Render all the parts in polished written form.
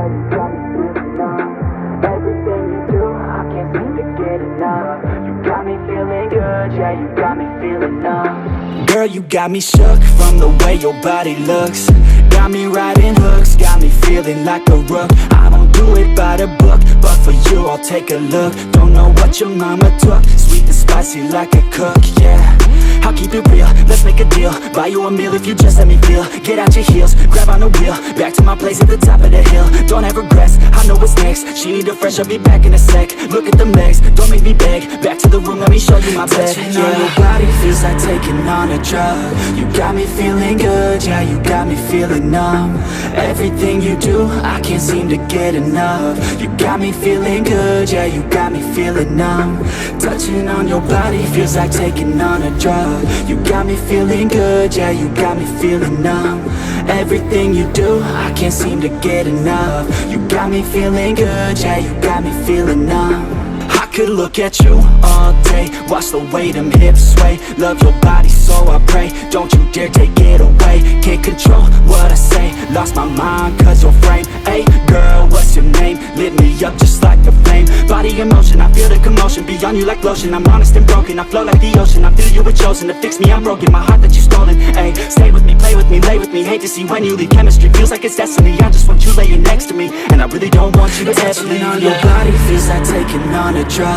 you got me feeling numb. Everything you do, I can't seem to get enough. You got me feeling good, yeah, you got me feeling numb. Girl, you got me shook from the way your body looks. Got me riding hooks, got me feeling like a rook. I don't do it by the book, but for you I'll take a look. Don't know what your mama took, sweet and spicy like a cook, yeah. I'll keep it real, let's make a deal. Buy you a meal if you just let me feel. Get out your heels, grab on the wheel. Back to my place at the top of the hill. Don't have regrets, I know what's next. She need a fresh, I'll be back in a sec. Look at the legs, don't make me beg. Back to the room, let me show you my bed. Touching on your body feels like taking on a drug. You got me feeling good, yeah, you got me feeling numb. Everything you do, I can't seem to get enough. You got me feeling good, yeah, you got me feeling numb. Touching on your body feels like taking on a drug. You got me feeling good, yeah, you got me feeling numb. Everything you do, I can't seem to get enough. You got me feeling good, yeah, you got me feeling numb. I could look at you all day, watch the way them hips sway. Love your body so I pray, don't you dare take it away. Can't control what I say, lost my mind cause your frame. Hey girl, what's your name? Lit me up just like a flame. Body in motion, I feel the commotion. Beyond you like lotion, I'm honest and broken. I flow like the ocean, I feel you were chosen to fix me, I'm broken. My heart that you stolen, hey. Stay with me, play with me, lay with me. Hate to see when you leave, chemistry feels like it's destiny. I just want you laying next to me, and I really don't want you to ever leave. On your body feels like taking on a drug.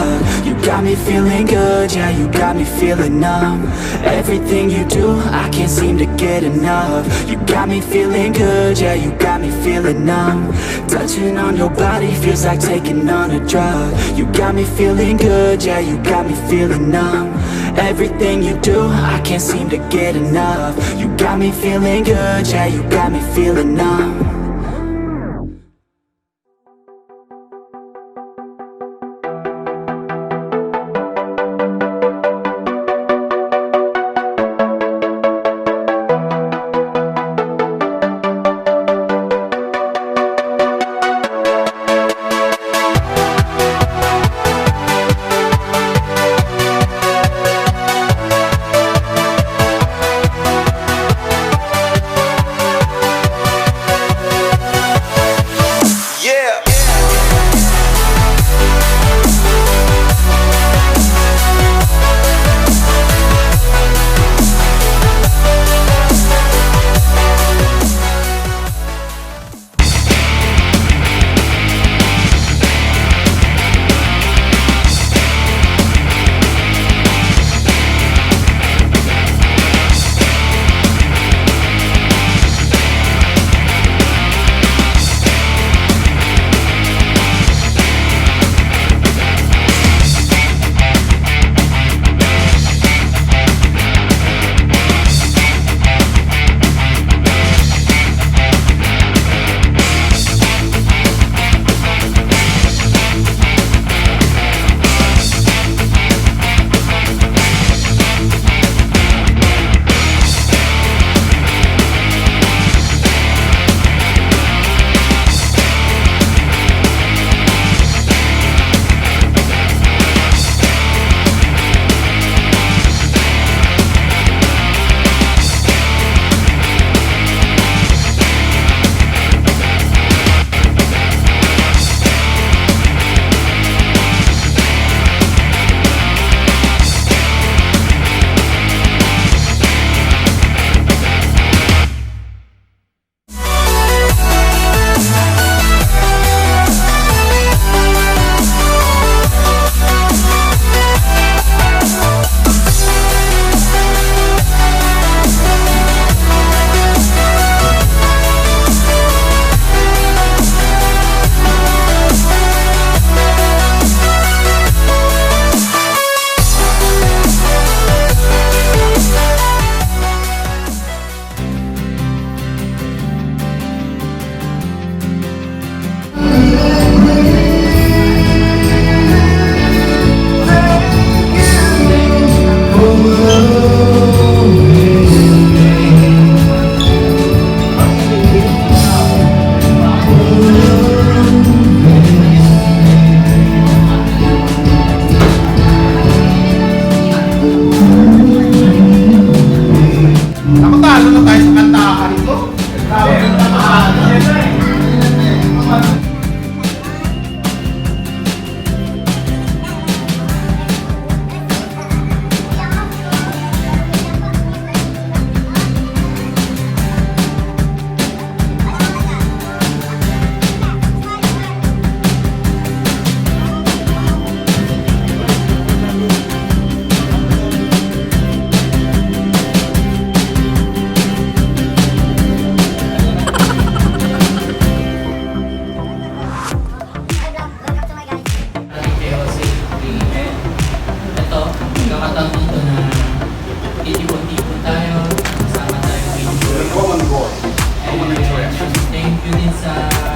You got me feeling good, yeah, you got me feeling numb. Everything you do, I can't seem to get enough. You got me feeling good, yeah, you got me feeling numb. Touching on your body feels like taking on a drug. You got me feeling good, yeah, you got me feeling numb. Everything you do, I can't seem to get enough. You got me feeling good, yeah, you got me feeling numb.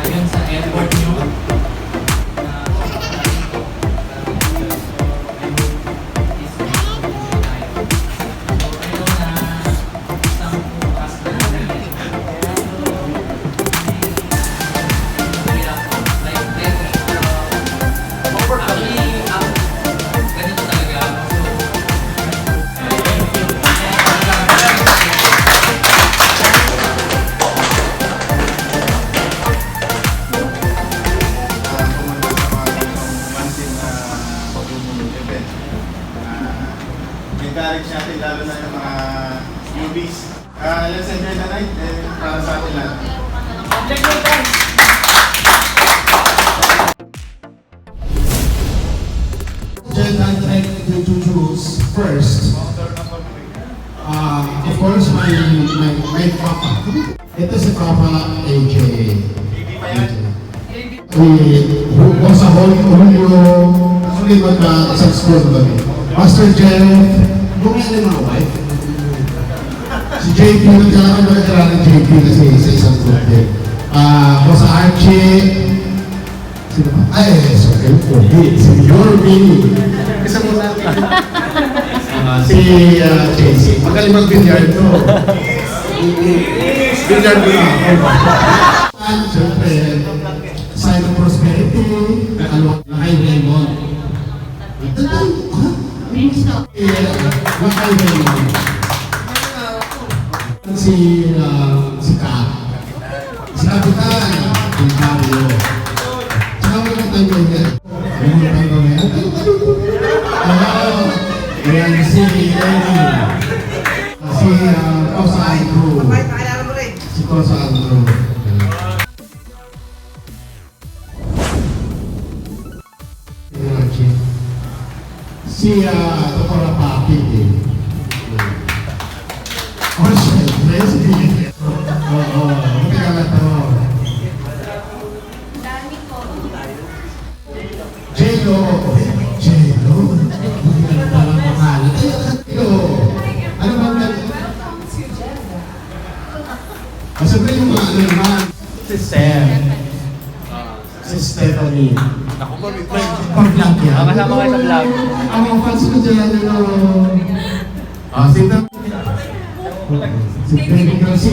yun sa airport nyo. Encourage natin lalo na yung mga newbies. Let's enjoy the night para sa atin lahat. Jeddah I'd like to choose first. Of course, my papa. Ito si Papa AJ. Who was a Julio, actually isang school kami. Master Jeff, kung yan yung mga wife. Si JP, nagkakaroon ng JP kasi sa isang group din. Bosa Archie, sino ba? Ay, sorry, si Yorby. Isa mo na. Si JC, magaling mag-billiard to. Billiard ko na. Siyempre, sign of prosperity, nakay Raymond. Si Kapitan, si Mario. Saka mo yung tayo niya. Ano yung tayo niya? Ayan, si Lenny. Si COSA Andrew. Si COSA Andrew. Si Dr. Papi din. Oh, syempre, si oo, buti ka na to. J-Lo. J-Lo? Buti ka na talang pangalan. J-Lo. Ano bang sabi yung mga ano naman? Si Sam. Si Stephanie. Ako po, Pag-vlog yan. kasama kayo sa vlog. Ang mga fans ko dyan, si Baby Girl, si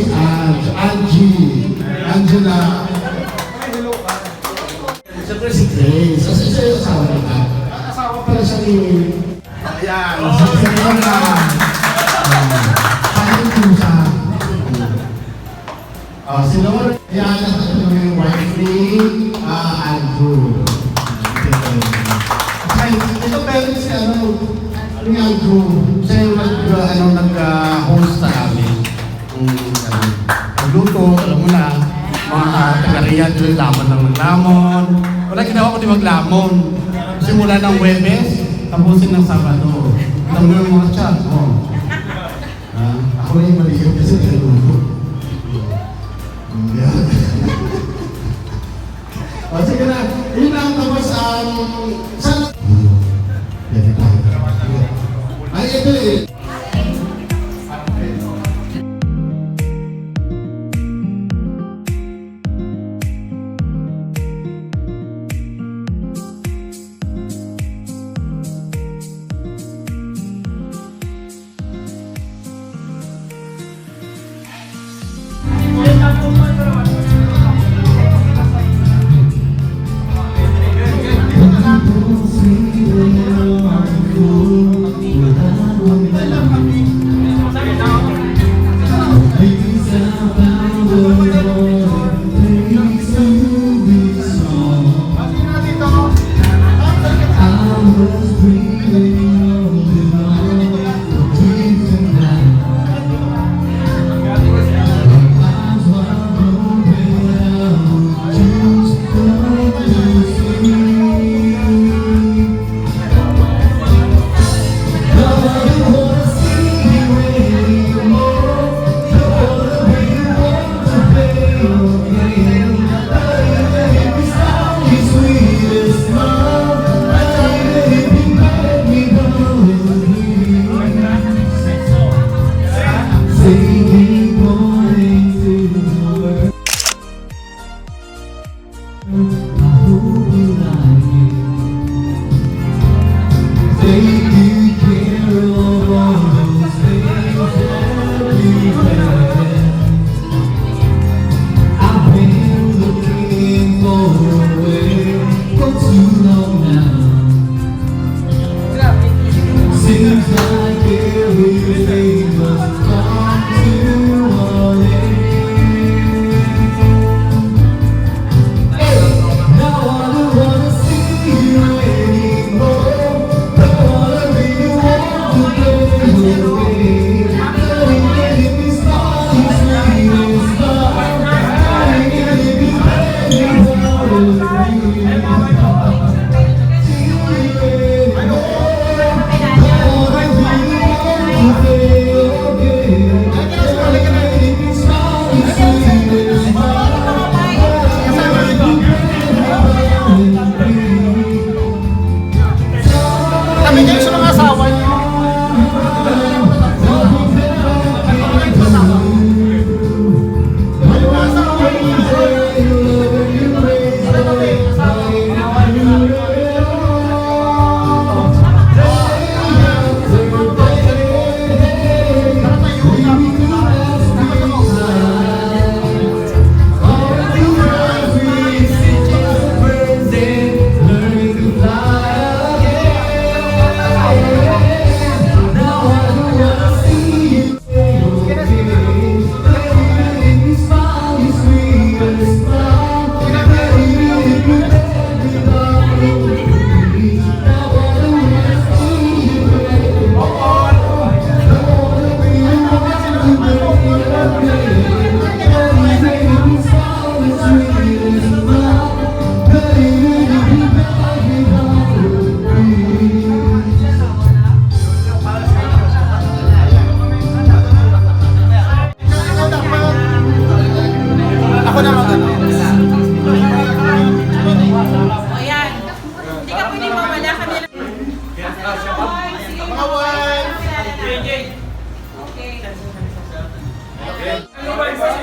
Angie, Angela. Siyempre si Grace. Kasi siya yung asawa nila. Asawa pala siya ni... Ayan. Si Corolla. Kaya yung sa... Si Laura. Ayan, ito yung wife ni Andrew. Ito pero si ni Andrew, siya yung nag-host sa amin. Pagluto, alam mo na, mga taga-Riyadh yung laman ng lamon. Wala ginawa ko di maglamon. Simula ng Webes, tapusin ng Sabado. Alam mo yung mga chat, ako yung maligyan kasi nagluto. Yan. Sige na, yun lang tapos saan? Ay, ito eh.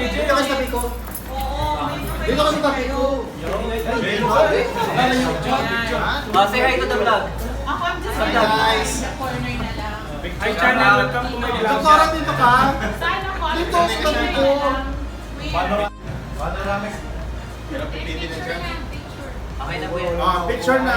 Dito ka sa tabi ko. Dito ka sa tabi ko. Say hi to the vlog. Ako, I'm just Hi, guys. the corner na lang. Hi, channel. Welcome to my vlog. Doktora, dito ka. Saan ako? Dito sa tabi ko. Paano Rami? Pero pipitin na dyan. Okay na po yan. Picture na.